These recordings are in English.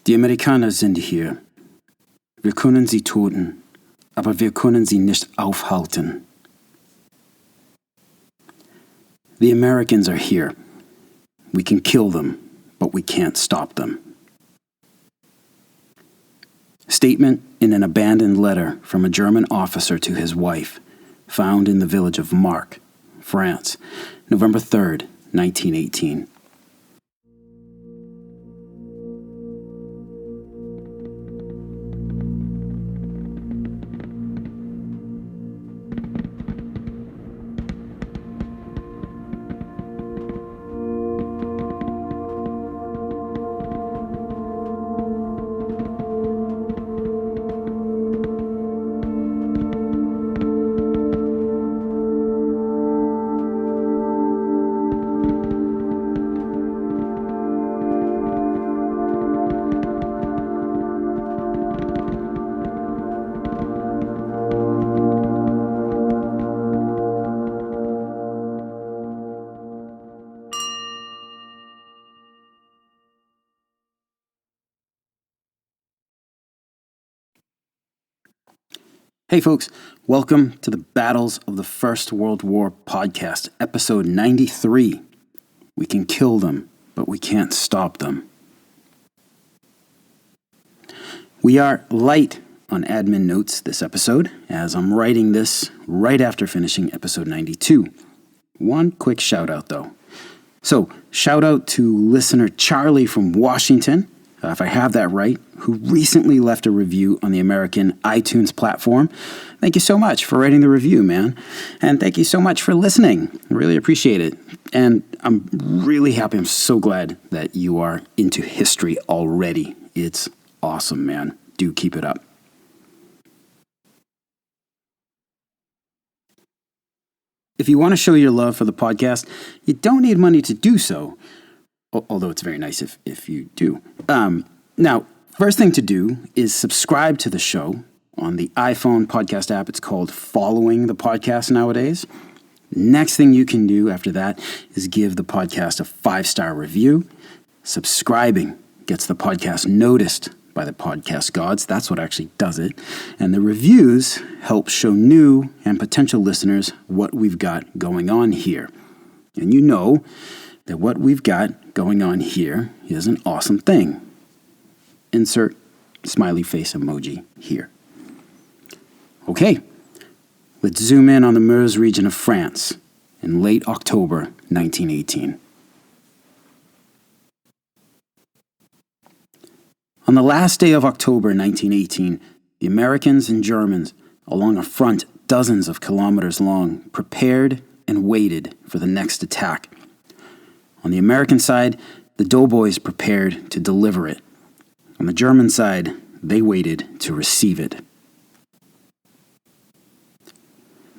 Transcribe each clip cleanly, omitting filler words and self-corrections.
Die Amerikaner sind hier. Wir können sie töten, aber wir können sie nicht aufhalten. The Americans are here. We can kill them, but we can't stop them. Statement in an abandoned letter from a German officer to his wife, found in the village of Marc, France, November 3rd, 1918. Hey folks, welcome to the Battles of the First World War podcast, episode 93. We can kill them, but we can't stop them. We are light on admin notes this episode, as I'm writing this right after finishing episode 92. One quick shout out though. So, shout out to listener Charlie from Washington, if I have that right, who recently left a review on the American iTunes platform. Thank you so much for writing the review, man. And thank you so much for listening. I really appreciate it. And I'm really happy. I'm so glad that you are into history already. It's awesome, man. Do keep it up. If you want to show your love for the podcast, you don't need money to do so. Although it's very nice if you do. Now, first thing to do is subscribe to the show on the iPhone podcast app. It's called Following the Podcast nowadays. Next thing you can do after that is give the podcast a 5-star review. Subscribing gets the podcast noticed by the podcast gods. That's what actually does it. And the reviews help show new and potential listeners what we've got going on here. And you know that what we've got going on here is an awesome thing. Insert smiley face emoji here. Okay, let's zoom in on the Meuse region of France in late October 1918. On the last day of October 1918, the Americans and Germans, along a front dozens of kilometers long, prepared and waited for the next attack. On the American side, the doughboys prepared to deliver it. On the German side, they waited to receive it.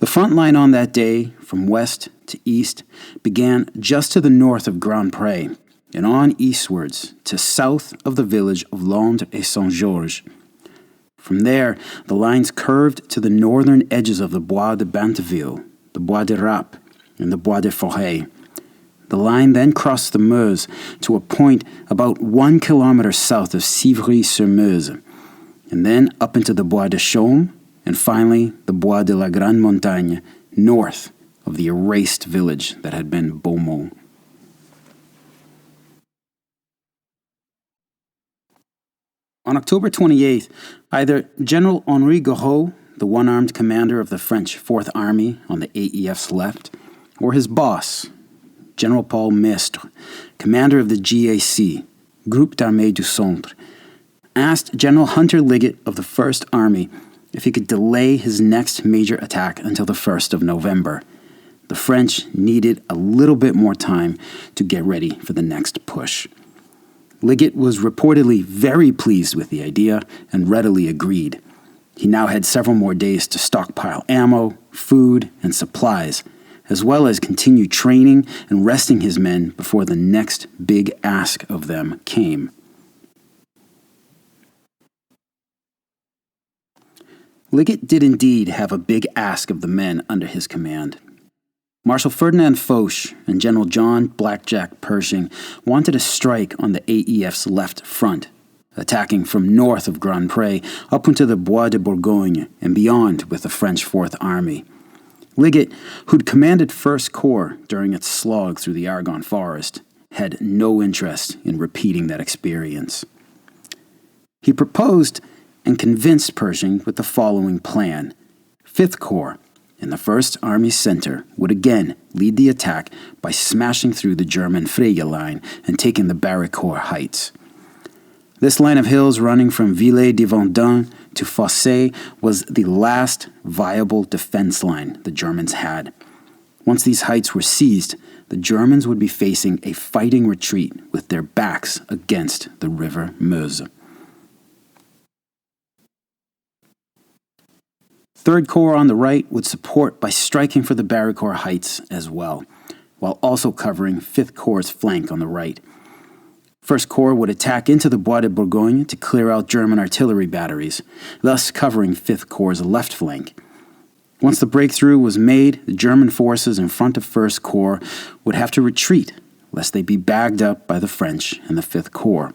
The front line on that day, from west to east, began just to the north of Grand Pré and on eastwards to south of the village of Londres et Saint-Georges. From there, the lines curved to the northern edges of the Bois de Banteville, the Bois de Rape, and the Bois de Forêt. The line then crossed the Meuse to a point about 1 kilometer south of Civry-sur-Meuse, and then up into the Bois de Chaume, and finally the Bois de la Grande Montagne, north of the erased village that had been Beaumont. On October 28th, either General Henri Gouraud, the one-armed commander of the French Fourth Army on the AEF's left, or his boss, General Paul Mestre, commander of the GAC, Groupe d'Armée du Centre, asked General Hunter Liggett of the First Army if he could delay his next major attack until the 1st of November. The French needed a little bit more time to get ready for the next push. Liggett was reportedly very pleased with the idea and readily agreed. He now had several more days to stockpile ammo, food, and supplies, as well as continue training and resting his men before the next big ask of them came. Liggett did indeed have a big ask of the men under his command. Marshal Ferdinand Foch and General John Blackjack Pershing wanted a strike on the AEF's left front, attacking from north of Grand Pré up into the Bois de Bourgogne and beyond with the French Fourth Army. Liggett, who'd commanded 1st Corps during its slog through the Argonne forest, had no interest in repeating that experience. He proposed and convinced Pershing with the following plan. 5th Corps, in the 1st Army Center, would again lead the attack by smashing through the German Frege line and taking the Barricourt Heights. This line of hills running from Villers-de-Vendôme to Fossé was the last viable defense line the Germans had. Once these heights were seized, the Germans would be facing a fighting retreat with their backs against the river Meuse. 3rd Corps on the right would support by striking for the Barricourt Heights as well, while also covering 5th Corps' flank on the right. 1st Corps would attack into the Bois de Bourgogne to clear out German artillery batteries, thus covering 5th Corps' left flank. Once the breakthrough was made, the German forces in front of 1st Corps would have to retreat, lest they be bagged up by the French and the 5th Corps.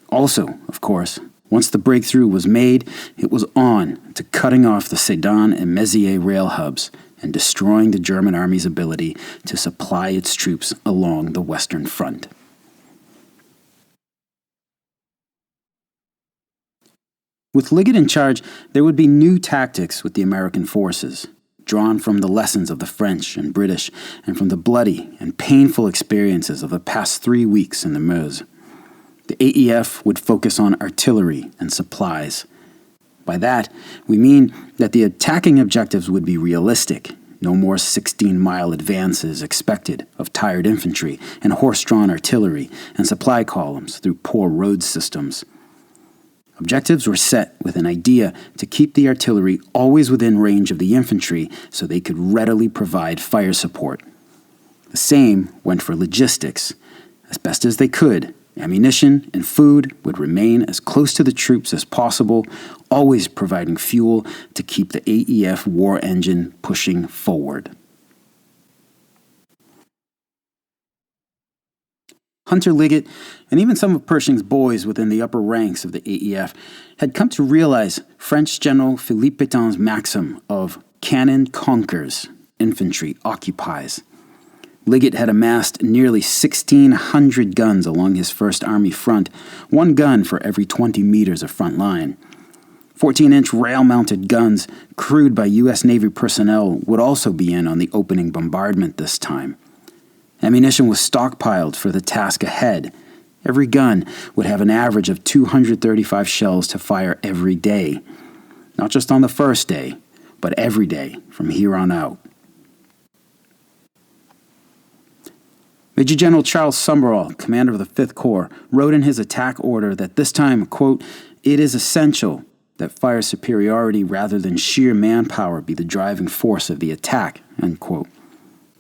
Also, of course, once the breakthrough was made, it was on to cutting off the Sedan and Mézières rail hubs and destroying the German army's ability to supply its troops along the Western Front. With Liggett in charge, there would be new tactics with the American forces, drawn from the lessons of the French and British and from the bloody and painful experiences of the past 3 weeks in the Meuse. The AEF would focus on artillery and supplies. By that, we mean that the attacking objectives would be realistic. No more 16-mile advances expected of tired infantry and horse-drawn artillery and supply columns through poor road systems. Objectives were set with an idea to keep the artillery always within range of the infantry so they could readily provide fire support. The same went for logistics. As best as they could, ammunition and food would remain as close to the troops as possible, always providing fuel to keep the AEF war engine pushing forward. Hunter Liggett, and even some of Pershing's boys within the upper ranks of the AEF, had come to realize French General Philippe Pétain's maxim of "cannon conquers, infantry occupies." Liggett had amassed nearly 1,600 guns along his First Army front, 1 gun for every 20 meters of front line. 14-inch rail-mounted guns, crewed by U.S. Navy personnel, would also be in on the opening bombardment this time. Ammunition was stockpiled for the task ahead. Every gun would have an average of 235 shells to fire every day. Not just on the first day, but every day from here on out. Major General Charles Summerall, commander of the 5th Corps, wrote in his attack order that this time, quote, "It is essential that fire superiority rather than sheer manpower be the driving force of the attack," end quote.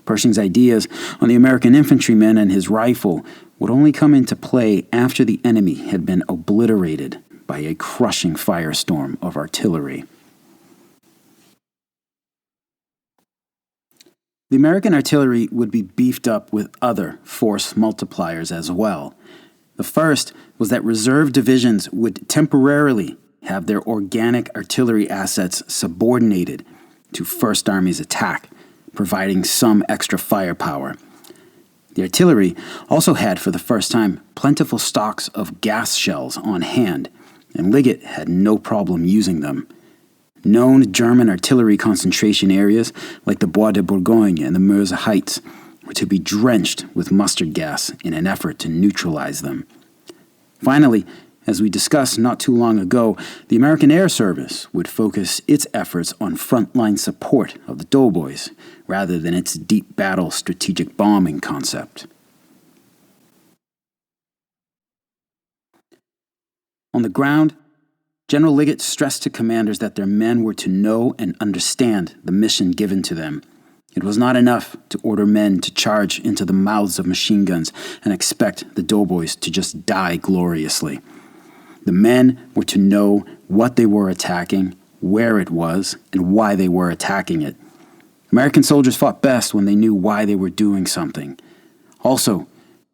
Pershing's ideas on the American infantryman and his rifle would only come into play after the enemy had been obliterated by a crushing firestorm of artillery. The American artillery would be beefed up with other force multipliers as well. The first was that reserve divisions would temporarily have their organic artillery assets subordinated to First Army's attack, providing some extra firepower. The artillery also had, for the first time, plentiful stocks of gas shells on hand, and Liggett had no problem using them. Known German artillery concentration areas, like the Bois de Bourgogne and the Meuse Heights, were to be drenched with mustard gas in an effort to neutralize them. Finally, as we discussed not too long ago, the American Air Service would focus its efforts on frontline support of the doughboys, rather than its deep battle strategic bombing concept. On the ground, General Liggett stressed to commanders that their men were to know and understand the mission given to them. It was not enough to order men to charge into the mouths of machine guns and expect the doughboys to just die gloriously. The men were to know what they were attacking, where it was, and why they were attacking it. American soldiers fought best when they knew why they were doing something. Also,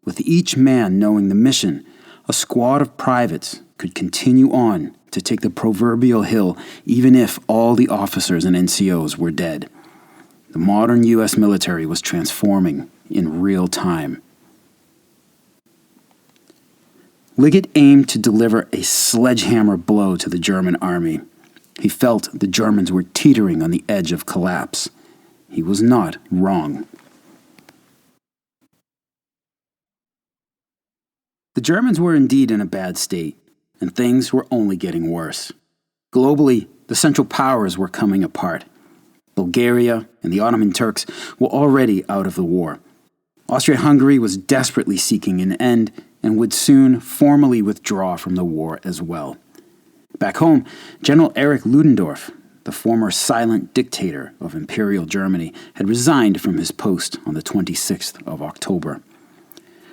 with each man knowing the mission, a squad of privates could continue on to take the proverbial hill even if all the officers and NCOs were dead. The modern U.S. military was transforming in real time. Liggett aimed to deliver a sledgehammer blow to the German army. He felt the Germans were teetering on the edge of collapse. He was not wrong. The Germans were indeed in a bad state, and things were only getting worse. Globally, the Central Powers were coming apart. Bulgaria and the Ottoman Turks were already out of the war. Austria-Hungary was desperately seeking an end and would soon formally withdraw from the war as well. Back home, General Erich Ludendorff, the former silent dictator of Imperial Germany, had resigned from his post on the 26th of October.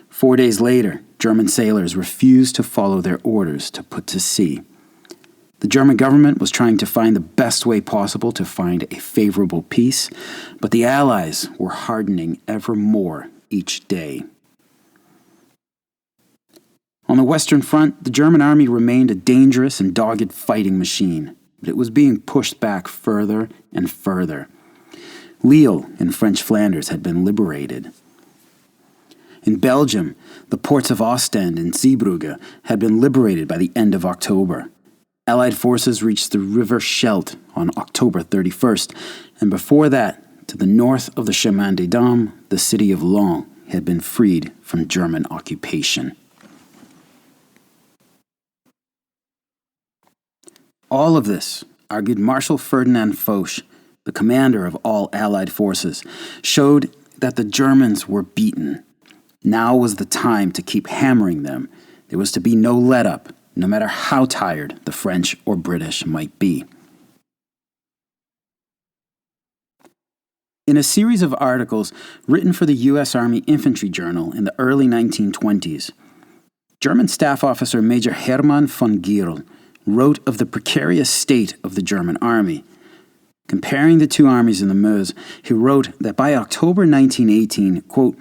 4 days later, German sailors refused to follow their orders to put to sea. The German government was trying to find the best way possible to find a favorable peace, but the Allies were hardening ever more each day. On the Western Front, the German army remained a dangerous and dogged fighting machine, but it was being pushed back further and further. Lille in French Flanders had been liberated. In Belgium, the ports of Ostend and Zeebrugge had been liberated by the end of October. Allied forces reached the River Scheldt on October 31st, and before that, to the north of the Chemin des Dames, the city of Laon had been freed from German occupation. All of this, argued Marshal Ferdinand Foch, the commander of all Allied forces, showed that the Germans were beaten. Now was the time to keep hammering them. There was to be no let-up, no matter how tired the French or British might be. In a series of articles written for the U.S. Army Infantry Journal in the early 1920s, German staff officer Major Hermann von Gierl wrote of the precarious state of the German army. Comparing the two armies in the Meuse, he wrote that by October 1918, quote,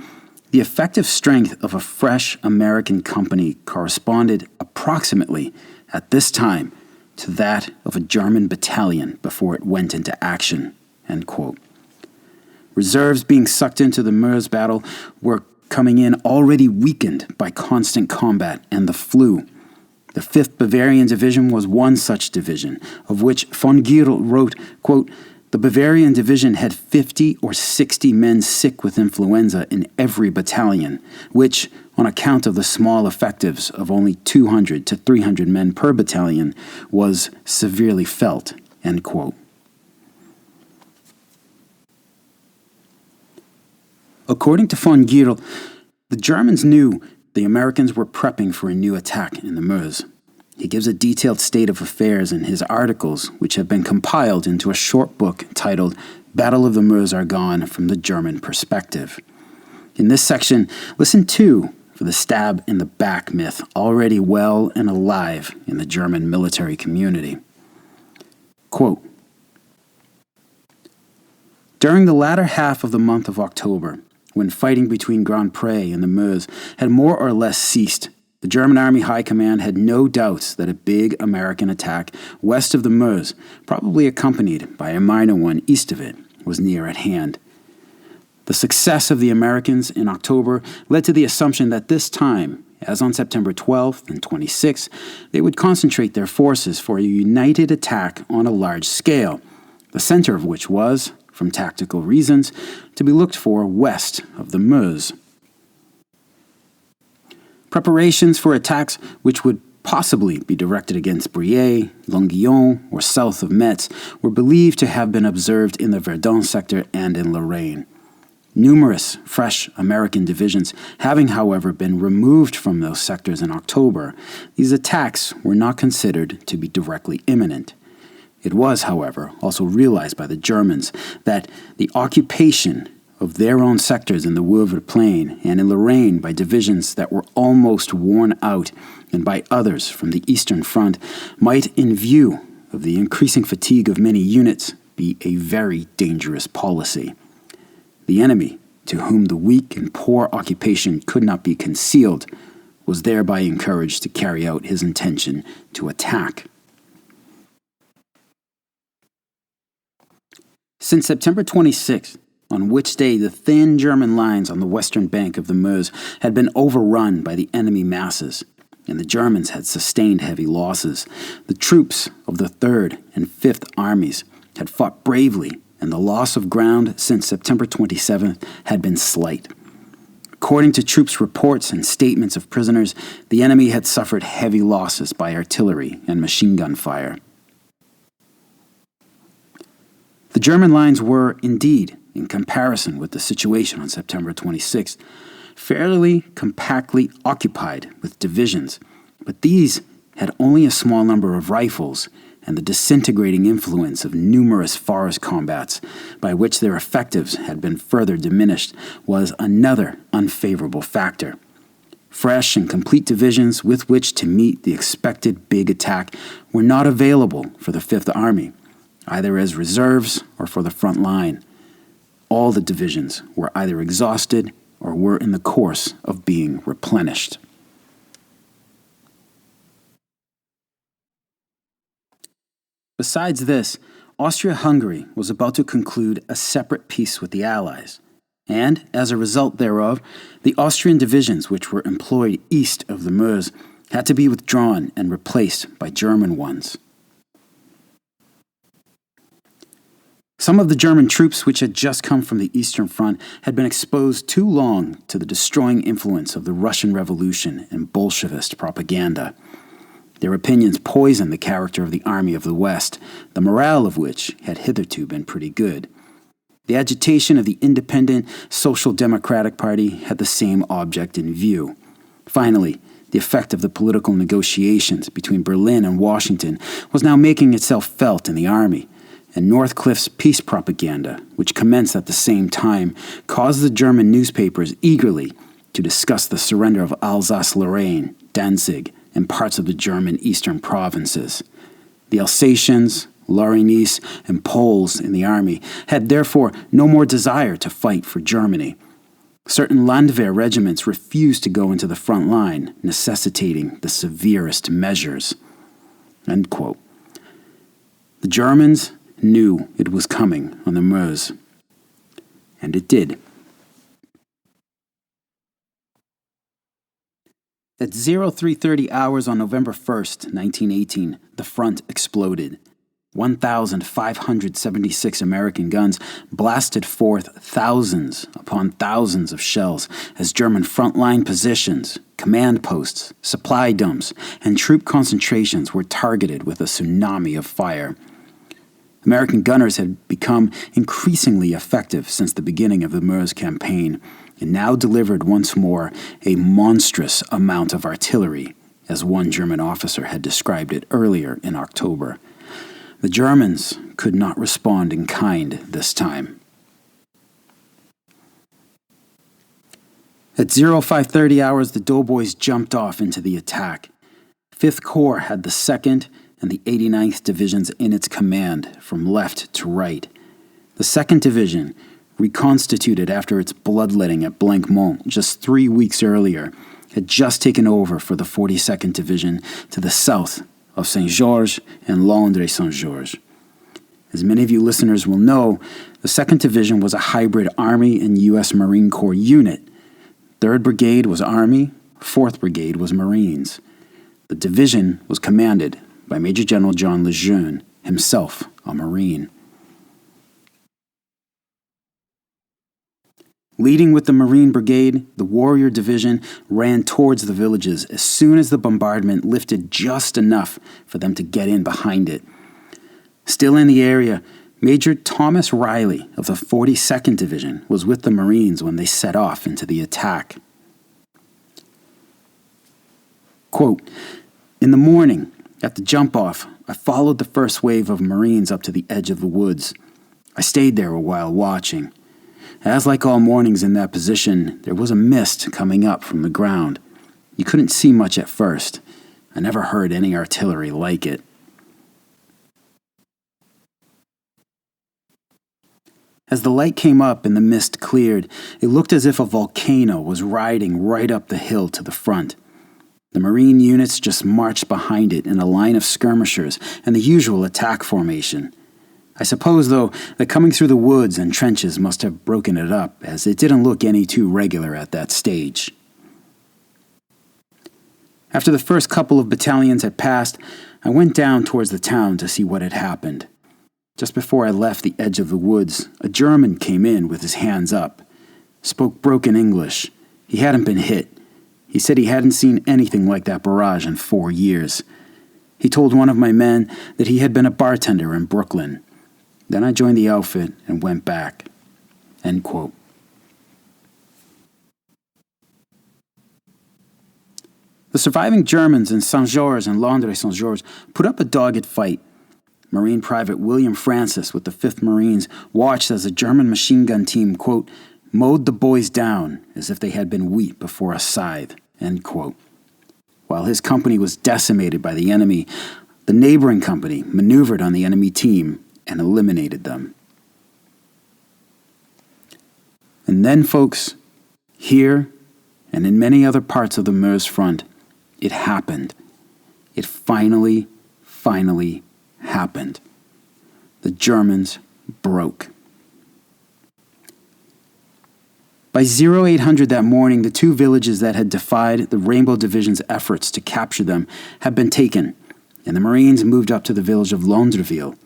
the effective strength of a fresh American company corresponded approximately at this time to that of a German battalion before it went into action, end quote. Reserves being sucked into the Meuse battle were coming in already weakened by constant combat and the flu. The 5th Bavarian Division was one such division, of which von Gierl wrote, quote, the Bavarian Division had 50 or 60 men sick with influenza in every battalion, which, on account of the small effectives of only 200 to 300 men per battalion, was severely felt, end quote. According to von Gierl, the Germans knew the Americans were prepping for a new attack in the Meuse. He gives a detailed state of affairs in his articles, which have been compiled into a short book titled Battle of the Meuse-Argonne from the German Perspective. In this section, listen too for the stab in the back myth already well and alive in the German military community. Quote, during the latter half of the month of October, when fighting between Grand Pré and the Meuse had more or less ceased, the German Army High Command had no doubts that a big American attack west of the Meuse, probably accompanied by a minor one east of it, was near at hand. The success of the Americans in October led to the assumption that this time, as on September 12th and 26th, they would concentrate their forces for a united attack on a large scale, the center of which was, from tactical reasons, to be looked for west of the Meuse. Preparations for attacks which would possibly be directed against Briey, Longuyon, or south of Metz were believed to have been observed in the Verdun sector and in Lorraine. Numerous fresh American divisions having, however, been removed from those sectors in October, these attacks were not considered to be directly imminent. It was, however, also realized by the Germans that the occupation of their own sectors in the Woevre Plain and in Lorraine by divisions that were almost worn out and by others from the Eastern Front might, in view of the increasing fatigue of many units, be a very dangerous policy. The enemy, to whom the weak and poor occupation could not be concealed, was thereby encouraged to carry out his intention to attack. Since September 26th, on which day the thin German lines on the western bank of the Meuse had been overrun by the enemy masses, and the Germans had sustained heavy losses, the troops of the 3rd and 5th Armies had fought bravely, and the loss of ground since September 27th had been slight. According to troops' reports and statements of prisoners, the enemy had suffered heavy losses by artillery and machine gun fire. The German lines were, indeed, in comparison with the situation on September 26th, fairly compactly occupied with divisions, but these had only a small number of rifles, and the disintegrating influence of numerous forest combats, by which their effectives had been further diminished, was another unfavorable factor. Fresh and complete divisions with which to meet the expected big attack were not available for the Fifth Army, either as reserves or for the front line. All the divisions were either exhausted or were in the course of being replenished. Besides this, Austria-Hungary was about to conclude a separate peace with the Allies, and, as a result thereof, the Austrian divisions which were employed east of the Meuse had to be withdrawn and replaced by German ones. Some of the German troops which had just come from the Eastern Front had been exposed too long to the destroying influence of the Russian Revolution and Bolshevist propaganda. Their opinions poisoned the character of the Army of the West, the morale of which had hitherto been pretty good. The agitation of the independent Social Democratic Party had the same object in view. Finally, the effect of the political negotiations between Berlin and Washington was now making itself felt in the army, and Northcliffe's peace propaganda, which commenced at the same time, caused the German newspapers eagerly to discuss the surrender of Alsace-Lorraine, Danzig, and parts of the German eastern provinces. The Alsatians, Laurinese, and Poles in the army had therefore no more desire to fight for Germany. Certain Landwehr regiments refused to go into the front line, necessitating the severest measures. End quote. The Germans knew it was coming on the Meuse, and it did. At 0330 hours on November 1st, 1918, the front exploded. 1,576 American guns blasted forth thousands upon thousands of shells as German frontline positions, command posts, supply dumps, and troop concentrations were targeted with a tsunami of fire. American gunners had become increasingly effective since the beginning of the Meuse campaign, and now delivered once more a monstrous amount of artillery, as one German officer had described it earlier in October. The Germans could not respond in kind this time. At 0530 hours, the doughboys jumped off into the attack. 5th Corps had the 2nd and the 89th Divisions in its command from left to right. The 2nd Division, reconstituted after its bloodletting at Blanquemont just 3 weeks earlier, had just taken over for the 42nd Division to the south of Saint-Georges and Landres-Saint-Georges. As many of you listeners will know, the 2nd Division was a hybrid Army and U.S. Marine Corps unit. 3rd Brigade was Army, 4th Brigade was Marines. The division was commanded by Major General John Lejeune, himself a Marine. Leading with the Marine Brigade, the Warrior Division ran towards the villages as soon as the bombardment lifted just enough for them to get in behind it. Still in the area, Major Thomas Riley of the 42nd Division was with the Marines when they set off into the attack. Quote, "In the morning, at the jump-off, I followed the first wave of Marines up to the edge of the woods. I stayed there a while watching. As like all mornings in that position, there was a mist coming up from the ground. You couldn't see much at first. I never heard any artillery like it." As the light came up and the mist cleared, it looked as if a volcano was riding right up the hill to the front. The Marine units just marched behind it in a line of skirmishers and the usual attack formation. I suppose, though, that coming through the woods and trenches must have broken it up, as it didn't look any too regular at that stage. After the first couple of battalions had passed, I went down towards the town to see what had happened. Just before I left the edge of the woods, a German came in with his hands up. Spoke broken English. He hadn't been hit. He said he hadn't seen anything like that barrage in 4 years. He told one of my men that he had been a bartender in Brooklyn. Then I joined the outfit and went back." End quote. The surviving Germans in Saint-Georges and Landres-Saint-Georges put up a dogged fight. Marine Private William Francis with the 5th Marines watched as a German machine gun team, quote, "mowed the boys down as if they had been wheat before a scythe," end quote. While his company was decimated by the enemy, the neighboring company maneuvered on the enemy team and eliminated them. And then, folks, here and in many other parts of the Meuse front, it happened. It finally happened. The Germans broke. By 0800 that morning, the 2 villages that had defied the Rainbow Division's efforts to capture them had been taken, and the Marines moved up to the village of Londreville.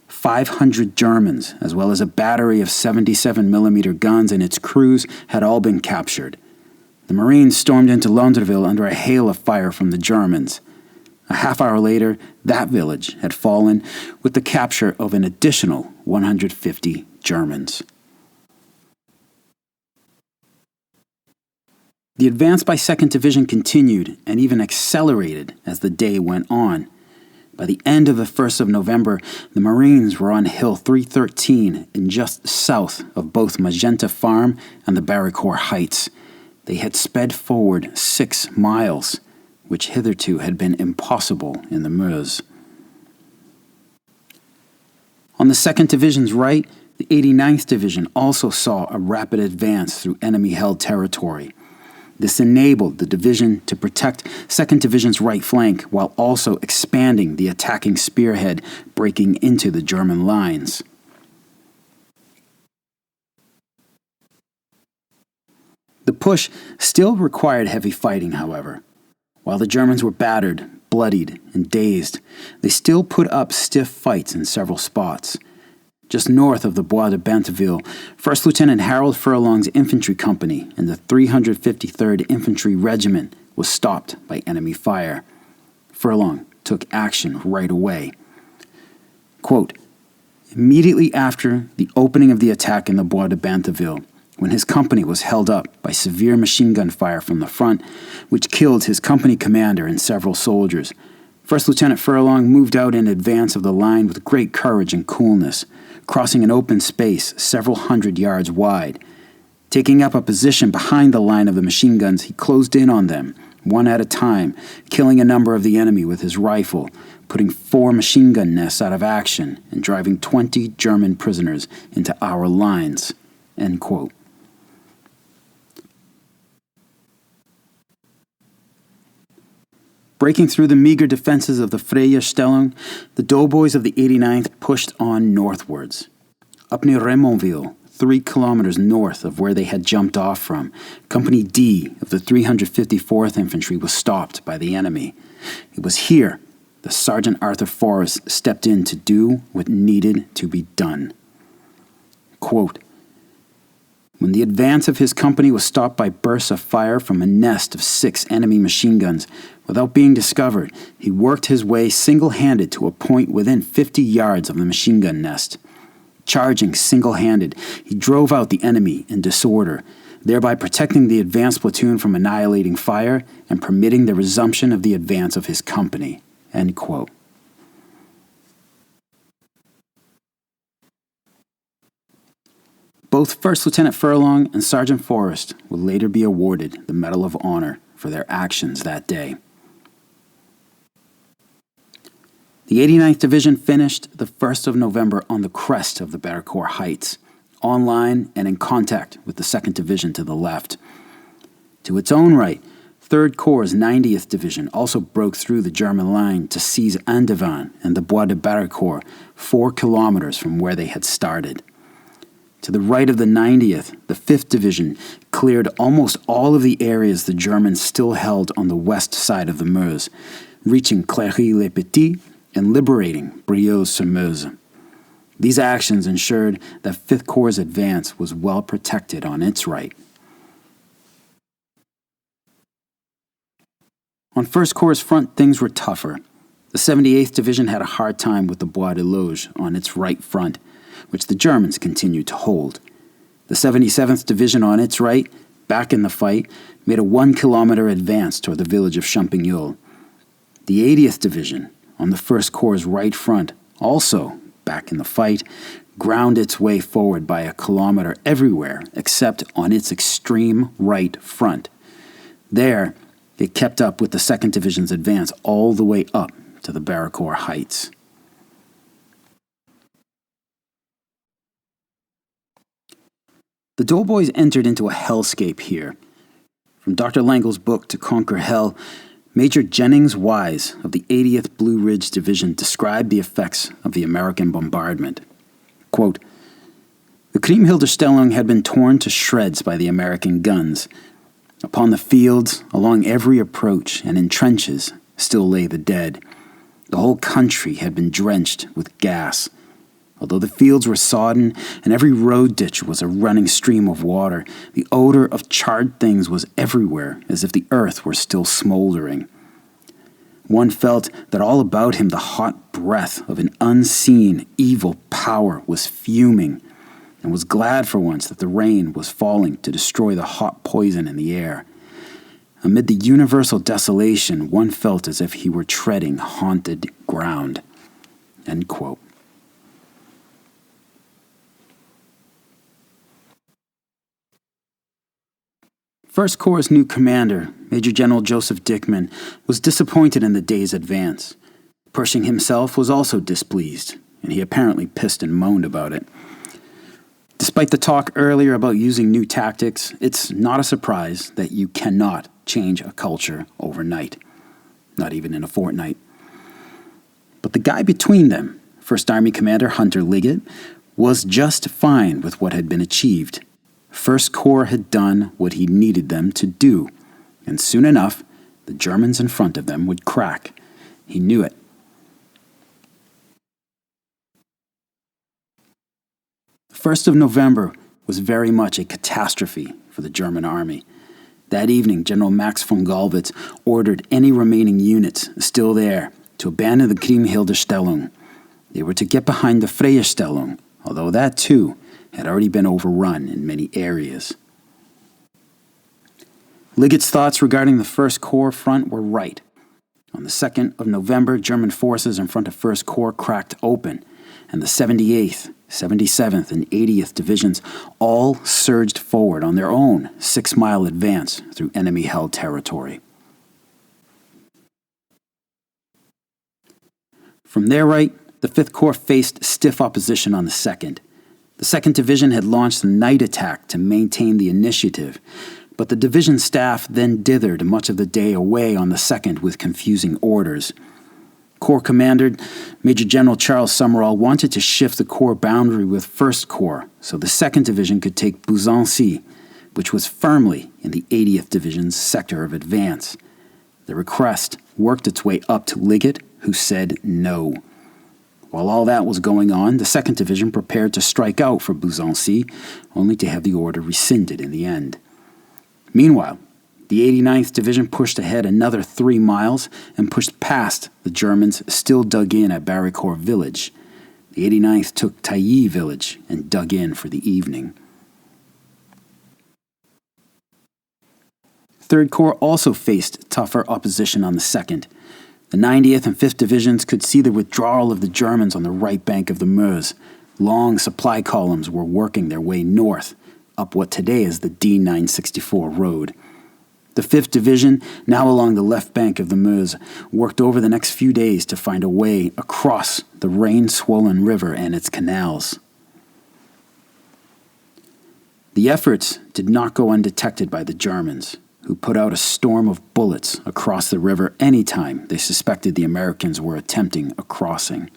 500 Germans, as well as a battery of 77mm guns and its crews, had all been captured. The Marines stormed into Londreville under a hail of fire from the Germans. A half hour later, that village had fallen with the capture of an additional 150 Germans. The advance by 2nd Division continued and even accelerated as the day went on. By the end of the 1st of November, the Marines were on Hill 313 and just south of both Magenta Farm and the Barricourt Heights. They had sped forward 6 miles, which hitherto had been impossible in the Meuse. On the 2nd Division's right, the 89th Division also saw a rapid advance through enemy-held territory. This enabled the division to protect 2nd Division's right flank while also expanding the attacking spearhead, breaking into the German lines. The push still required heavy fighting, however. While the Germans were battered, bloodied, and dazed, they still put up stiff fights in several spots. Just north of the Bois de Banteville, 1st Lieutenant Harold Furlong's infantry company and the 353rd Infantry Regiment was stopped by enemy fire. Furlong took action right away. Quote, "Immediately after the opening of the attack in the Bois de Banteville, when his company was held up by severe machine gun fire from the front, which killed his company commander and several soldiers, 1st Lieutenant Furlong moved out in advance of the line with great courage and coolness, crossing an open space several hundred yards wide. Taking up a position behind the line of the machine guns, he closed in on them, one at a time, killing a number of the enemy with his rifle, putting 4 machine gun nests out of action, and driving 20 German prisoners into our lines." End quote. Breaking through the meager defenses of the Freya Stellung, the doughboys of the 89th pushed on northwards. Up near Remonville, 3 kilometers north of where they had jumped off from, Company D of the 354th Infantry was stopped by the enemy. It was here that Sergeant Arthur Forrest stepped in to do what needed to be done. Quote, "When the advance of his company was stopped by bursts of fire from a nest of 6 enemy machine guns, without being discovered, he worked his way single-handed to a point within 50 yards of the machine gun nest. Charging single-handed, he drove out the enemy in disorder, thereby protecting the advance platoon from annihilating fire and permitting the resumption of the advance of his company." End quote. Both 1st Lieutenant Furlong and Sergeant Forrest will later be awarded the Medal of Honor for their actions that day. The 89th Division finished the 1st of November on the crest of the Barricourt Heights, online and in contact with the 2nd Division to the left. To its own right, 3rd Corps' 90th Division also broke through the German line to seize Andevan and the Bois de Baracourt, 4 kilometers from where they had started. To the right of the 90th, the 5th Division cleared almost all of the areas the Germans still held on the west side of the Meuse, reaching Cléry-les-Petits and liberating Brioze-sur-Meuse. These actions ensured that 5th Corps' advance was well protected on its right. On 1st Corps' front, things were tougher. The 78th Division had a hard time with the Bois de Loge on its right front, which the Germans continued to hold. The 77th Division on its right, back in the fight, made a 1-kilometer advance toward the village of Champignol. The 80th Division, on the 1st Corps' right front, also back in the fight, ground its way forward by a kilometer everywhere except on its extreme right front. There, it kept up with the 2nd Division's advance all the way up to the Baracourt Heights. The doughboys entered into a hellscape here. From Dr. Langel's book To Conquer Hell, Major Jennings Wise of the 80th Blue Ridge Division described the effects of the American bombardment. Quote, "The Kriemhilderstellung had been torn to shreds by the American guns. Upon the fields, along every approach, and in trenches, still lay the dead. The whole country had been drenched with gas. Although the fields were sodden and every road ditch was a running stream of water, the odor of charred things was everywhere, as if the earth were still smoldering. One felt that all about him the hot breath of an unseen, evil power was fuming, and was glad for once that the rain was falling to destroy the hot poison in the air. Amid the universal desolation, one felt as if he were treading haunted ground." End quote. First Corps' new commander, Major General Joseph Dickman, was disappointed in the day's advance. Pershing himself was also displeased, and he apparently pissed and moaned about it. Despite the talk earlier about using new tactics, it's not a surprise that you cannot change a culture overnight, not even in a fortnight. But the guy between them, 1st Army Commander Hunter Liggett, was just fine with what had been achieved. 1st Corps had done what he needed them to do, and soon enough, the Germans in front of them would crack. He knew it. The 1st of November was very much a catastrophe for the German army. That evening, General Max von Gallwitz ordered any remaining units still there to abandon the Kriemhilderstellung. They were to get behind the Freiestellung, although that too had already been overrun in many areas. Liggett's thoughts regarding the 1st Corps front were right. On the 2nd of November, German forces in front of 1st Corps cracked open, and the 78th, 77th, and 80th Divisions all surged forward on their own 6-mile advance through enemy-held territory. From their right, the 5th Corps faced stiff opposition on the 2nd. The 2nd Division had launched a night attack to maintain the initiative, but the division staff then dithered much of the day away on the 2nd with confusing orders. Corps Commander Major General Charles Summerall wanted to shift the Corps boundary with 1st Corps so the 2nd Division could take Buzancy, which was firmly in the 80th Division's sector of advance. The request worked its way up to Liggett, who said no. While all that was going on, the 2nd Division prepared to strike out for Buzancy, only to have the order rescinded in the end. Meanwhile, the 89th Division pushed ahead another 3 miles and pushed past the Germans still dug in at Baracourt village. The 89th took Tailly village and dug in for the evening. 3rd Corps also faced tougher opposition on the 2nd. The 90th and 5th Divisions could see the withdrawal of the Germans on the right bank of the Meuse. Long supply columns were working their way north, up what today is the D964 road. The 5th Division, now along the left bank of the Meuse, worked over the next few days to find a way across the rain-swollen river and its canals. The efforts did not go undetected by the Germans. who put out a storm of bullets across the river anytime they suspected the Americans were attempting a crossing.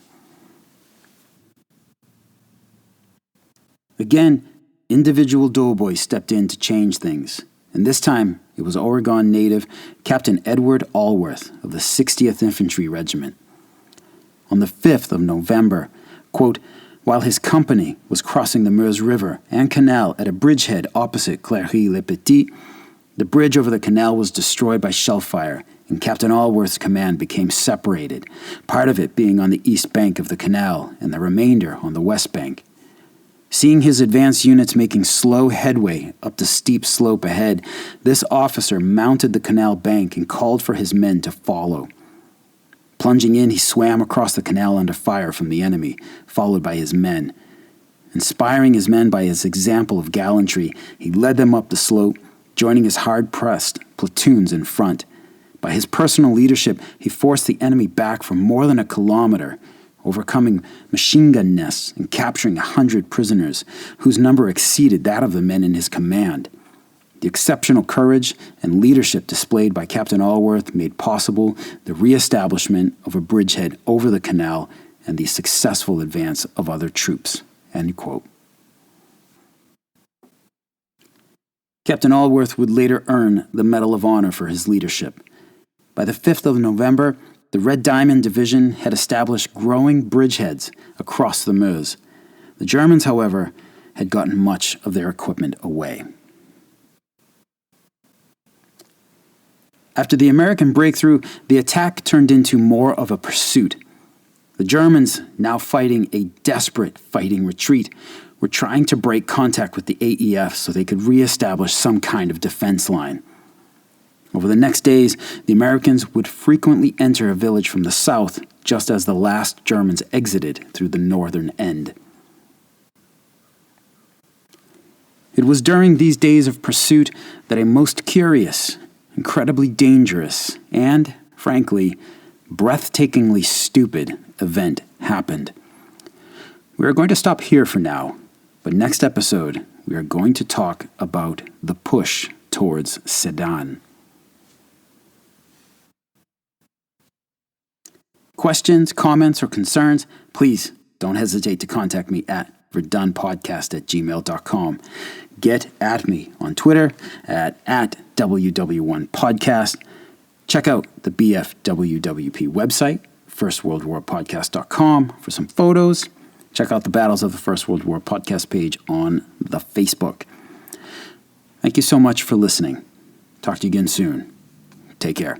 Again, individual doughboys stepped in to change things, and this time it was Argonne native Captain Edward Allworth of the 60th Infantry Regiment. On the 5th of November, quote, while his company was crossing the Meuse River and canal at a bridgehead opposite Clery-le-Petit, the bridge over the canal was destroyed by shell fire, and Captain Allworth's command became separated, part of it being on the east bank of the canal and the remainder on the west bank. Seeing his advance units making slow headway up the steep slope ahead, this officer mounted the canal bank and called for his men to follow. Plunging in, he swam across the canal under fire from the enemy, followed by his men. Inspiring his men by his example of gallantry, he led them up the slope, joining his hard-pressed platoons in front. By his personal leadership, he forced the enemy back for more than a kilometer, overcoming machine gun nests and capturing 100 prisoners, whose number exceeded that of the men in his command. The exceptional courage and leadership displayed by Captain Allworth made possible the re-establishment of a bridgehead over the canal and the successful advance of other troops." End quote. Captain Allworth would later earn the Medal of Honor for his leadership. By the 5th of November, the Red Diamond Division had established growing bridgeheads across the Meuse. The Germans, however, had gotten much of their equipment away. After the American breakthrough, the attack turned into more of a pursuit. The Germans, now fighting a desperate fighting retreat, were trying to break contact with the AEF so they could re-establish some kind of defense line. Over the next days, the Americans would frequently enter a village from the south just as the last Germans exited through the northern end. It was during these days of pursuit that a most curious, incredibly dangerous, and, frankly, breathtakingly stupid event happened. We are going to stop here for now, but next episode we are going to talk about the push towards Sedan. Questions, comments, or concerns, please don't hesitate to contact me at verdunpodcast@gmail.com. Get at me on Twitter at WW1podcast. Check out the BFWWP website, firstworldwarpodcast.com, for some photos. Check out the Battles of the First World War podcast page on the Facebook. Thank you so much for listening. Talk to you again soon. Take care.